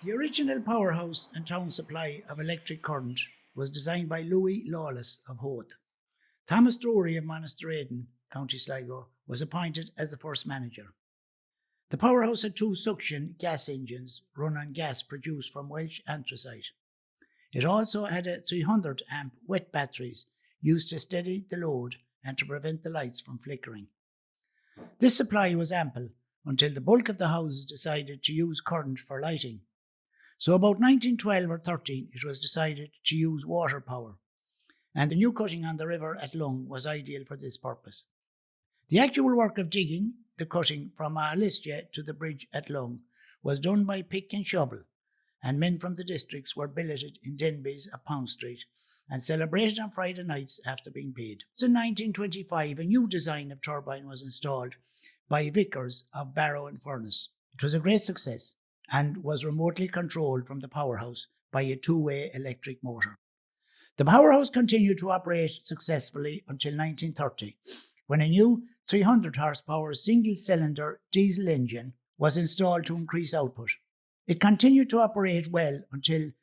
The original powerhouse and town supply of electric current was designed by Louis Lawless of Howth. Thomas Drury of Monastereden, County Sligo, was appointed as the first manager. The powerhouse had 2 suction gas engines run on gas produced from Welsh anthracite. It also had a 300 amp wet batteries used to steady the load and to prevent the lights from flickering. This supply was ample until the bulk of the houses decided to use current for lighting. So about 1912 or 13 it was decided to use water power, and the new cutting on the river at Lung was ideal for this purpose. The actual work of digging the cutting from Ahlistia to the bridge at Lung was done by pick and shovel, and men from the districts were billeted in Denby's of Pound Street and celebrated on Friday nights after being paid. In 1925, a new design of turbine was installed by Vickers of Barrow and Furness. It was a great success and was remotely controlled from the powerhouse by a 2-way electric motor. The powerhouse continued to operate successfully until 1930, when a new 300 horsepower single-cylinder diesel engine was installed to increase output. It continued to operate well until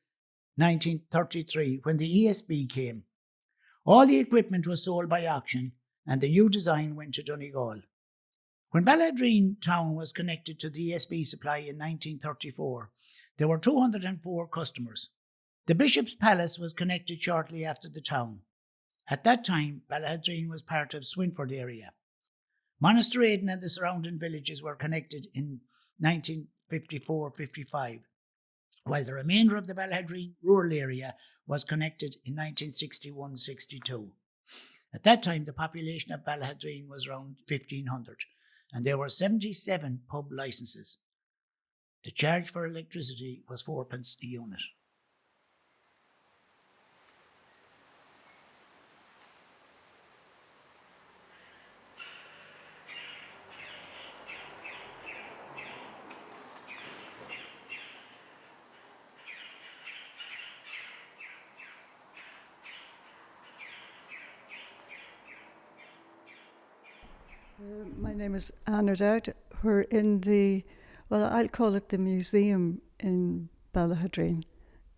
1933, when the ESB came. All the equipment was sold by auction, and the new design went to Donegal. When Ballaghaderreen town was connected to the ESB supply in 1934, there were 204 customers. The Bishop's Palace was connected shortly after the town. At that time, Ballaghaderreen was part of Swinford area. Monastereden and the surrounding villages were connected in 1954-55, while the remainder of the Ballaghaderreen rural area was connected in 1961-62. At that time, the population of Ballaghaderreen was around 1,500, and there were 77 pub licences. The charge for electricity was 4p a unit. My name is Anna Dowd. We're in the, well, I'll call it the museum in Ballaghaderreen.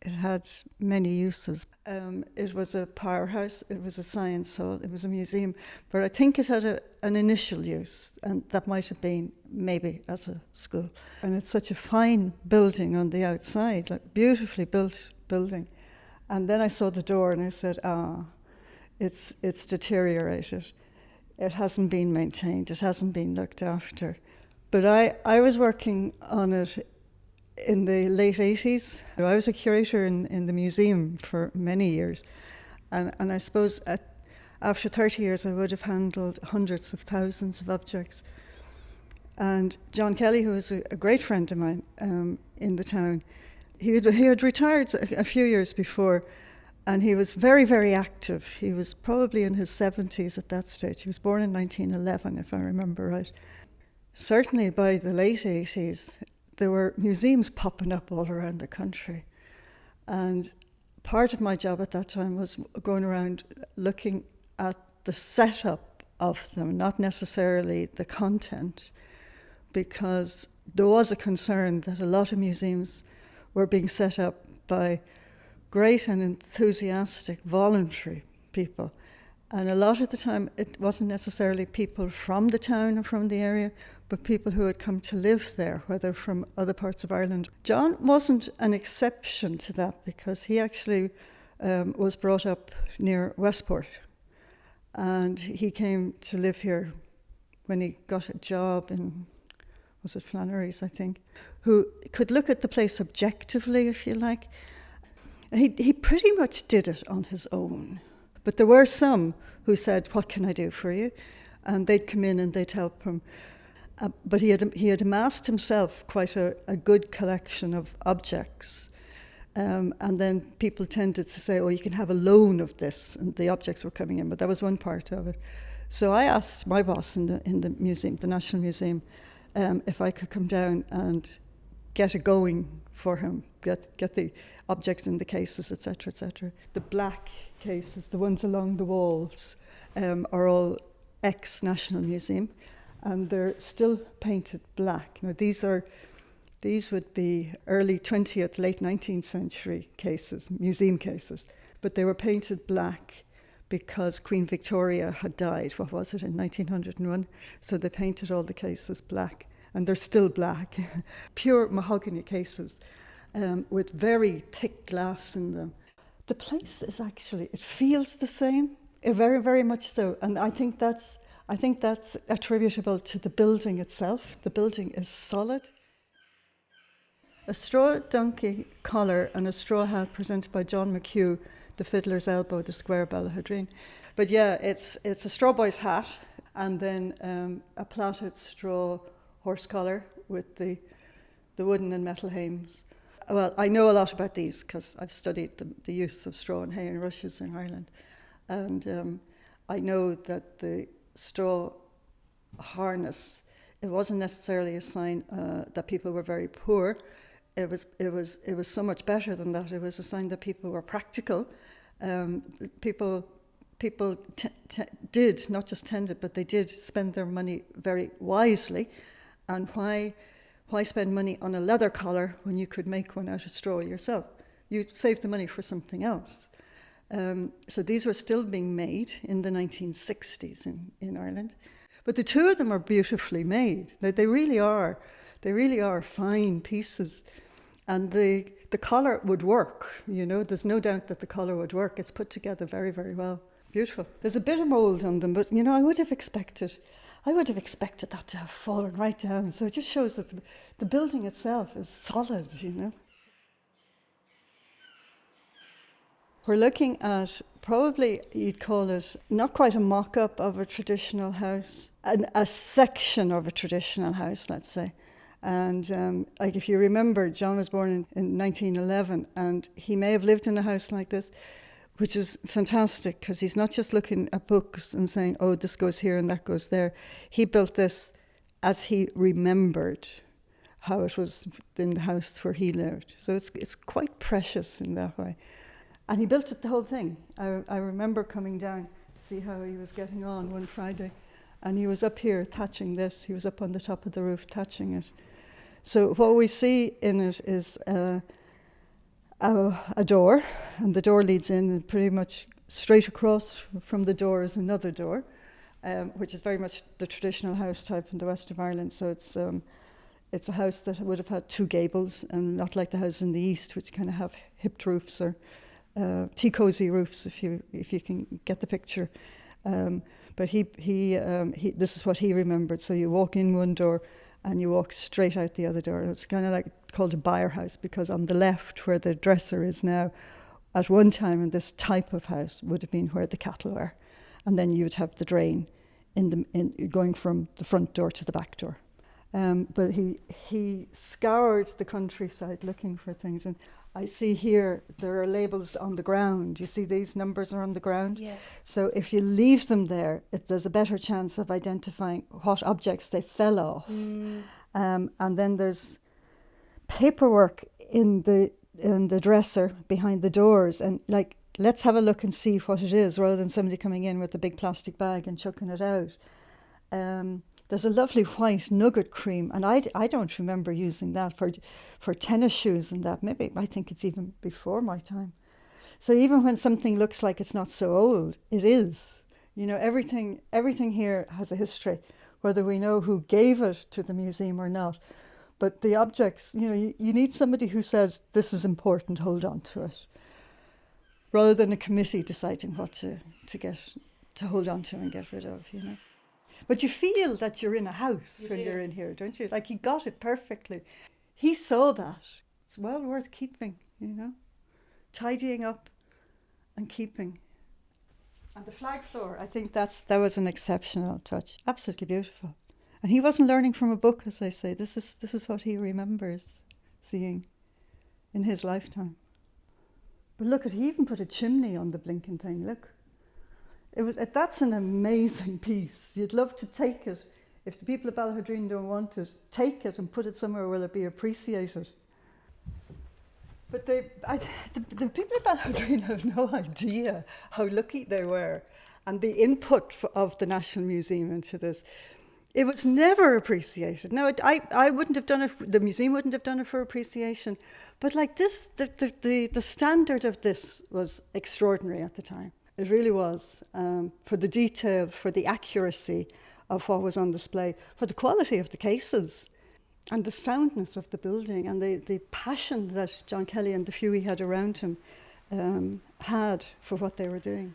It had many uses. It was a powerhouse, it was a science hall, it was a museum, but I think it had an initial use, and that might have been maybe as a school. And it's such a fine building on the outside, like beautifully built building. And then I saw the door and I said, it's deteriorated. It hasn't been maintained, it hasn't been looked after. But I was working on it in the late 80s. I was a curator in the museum for many years. And I suppose after 30 years, I would have handled hundreds of thousands of objects. And John Kelly, who was a great friend of mine in the town, he had retired a few years before, and he was very, very active. He was probably in his 70s at that stage. He was born in 1911, if I remember right. Certainly by the late 80s, there were museums popping up all around the country. And part of my job at that time was going around looking at the setup of them, not necessarily the content, because there was a concern that a lot of museums were being set up by great and enthusiastic voluntary people. And a lot of the time, it wasn't necessarily people from the town or from the area, but people who had come to live there, whether from other parts of Ireland. John wasn't an exception to that, because he actually was brought up near Westport. And he came to live here when he got a job in, was it Flannery's, I think, who could look at the place objectively, if you like. And he pretty much did it on his own. But there were some who said, "What can I do for you?" And they'd come in and they'd help him. But he had amassed himself quite a good collection of objects. And then people tended to say, "Oh, you can have a loan of this," and the objects were coming in, but that was one part of it. So I asked my boss in the museum, the National Museum, if I could come down and get it going for him, get the objects in the cases, etc., etc. The black cases, the ones along the walls, are all ex-National Museum, and they're still painted black. Now these are These would be early 20th, late 19th century cases, museum cases. But they were painted black because Queen Victoria had died, what was it, in 1901? So they painted all the cases black, and they're still black. Pure mahogany cases with very thick glass in them. The place is actually, it feels the same, very, very much so. And I think that's attributable to the building itself. The building is solid. A straw donkey collar and a straw hat presented by John McHugh, the Fiddler's Elbow, the Square Ballaghaderreen. But yeah, it's a straw boy's hat, and then a plaited straw horse collar with the wooden and metal hames. Well, I know a lot about these because I've studied the use of straw and hay and rushes in Ireland. And I know that the straw harness, it wasn't necessarily a sign that people were very poor. It was so much better than that. It was a sign that people were practical. People did, not just tended, but they did spend their money very wisely. And why spend money on a leather collar when you could make one out of straw yourself? You save the money for something else. So these were still being made in the 1960s in Ireland. But the two of them are beautifully made. They really are. They really are fine pieces. And the collar would work, there's no doubt that the collar would work. It's put together very, very well. Beautiful. There's a bit of mould on them, but, I would have expected that to have fallen right down. So it just shows that the building itself is solid, We're looking at, probably you'd call it, not quite a mock-up of a traditional house, a section of a traditional house, let's say. And if you remember, John was born in 1911, and he may have lived in a house like this, which is fantastic because he's not just looking at books and saying, oh, this goes here and that goes there. He built this as he remembered how it was in the house where he lived. So it's quite precious in that way. And he built it, the whole thing. I remember coming down to see how he was getting on one Friday, and he was up here thatching this. He was up on the top of the roof thatching it. So what we see in it is a door, and the door leads in, and pretty much straight across from the door is another door, which is very much the traditional house type in the west of Ireland. So it's a house that would have had two gables, and not like the house in the east, which kind of have hipped roofs or tea-cozy roofs, if you can get the picture. But he this is what he remembered. So you walk in one door, and you walk straight out the other door. It's kind of like called a byre house, because on the left, where the dresser is now, at one time in this type of house would have been where the cattle were, and then you would have the drain going from the front door to the back door. But he scoured the countryside looking for things, and I see here there are labels on the ground. You see these numbers are on the ground? Yes. So if you leave them there, there's a better chance of identifying what objects they fell off. And then there's paperwork in the dresser behind the doors, and let's have a look and see what it is, rather than somebody coming in with a big plastic bag and chucking it out. There's a lovely white nugget cream, and I don't remember using that for tennis shoes and that. Maybe I think it's even before my time. So even when something looks like it's not so old, it is. Everything here has a history, whether we know who gave it to the museum or not. But the objects, you need somebody who says, this is important, hold on to it, rather than a committee deciding what to hold on to and get rid of, But you feel that you're in a house when you're in here, don't you? Like he got it perfectly. He saw that. It's well worth keeping, tidying up and keeping. And the flag floor, I think that was an exceptional touch. Absolutely beautiful. And he wasn't learning from a book, as I say. This is what he remembers seeing in his lifetime. But look, he even put a chimney on the blinking thing. Look. That's an amazing piece. You'd love to take it. If the people of Ballaghaderreen don't want it, take it and put it somewhere where it'll be appreciated. But the people of Ballaghaderreen have no idea how lucky they were, and the input of the National Museum into this. It was never appreciated. No, I wouldn't have done it. The museum wouldn't have done it for appreciation. But like this, the standard of this was extraordinary at the time. It really was, for the detail, for the accuracy of what was on display, for the quality of the cases, and the soundness of the building, and the passion that John Kelly and the few he had around him had for what they were doing.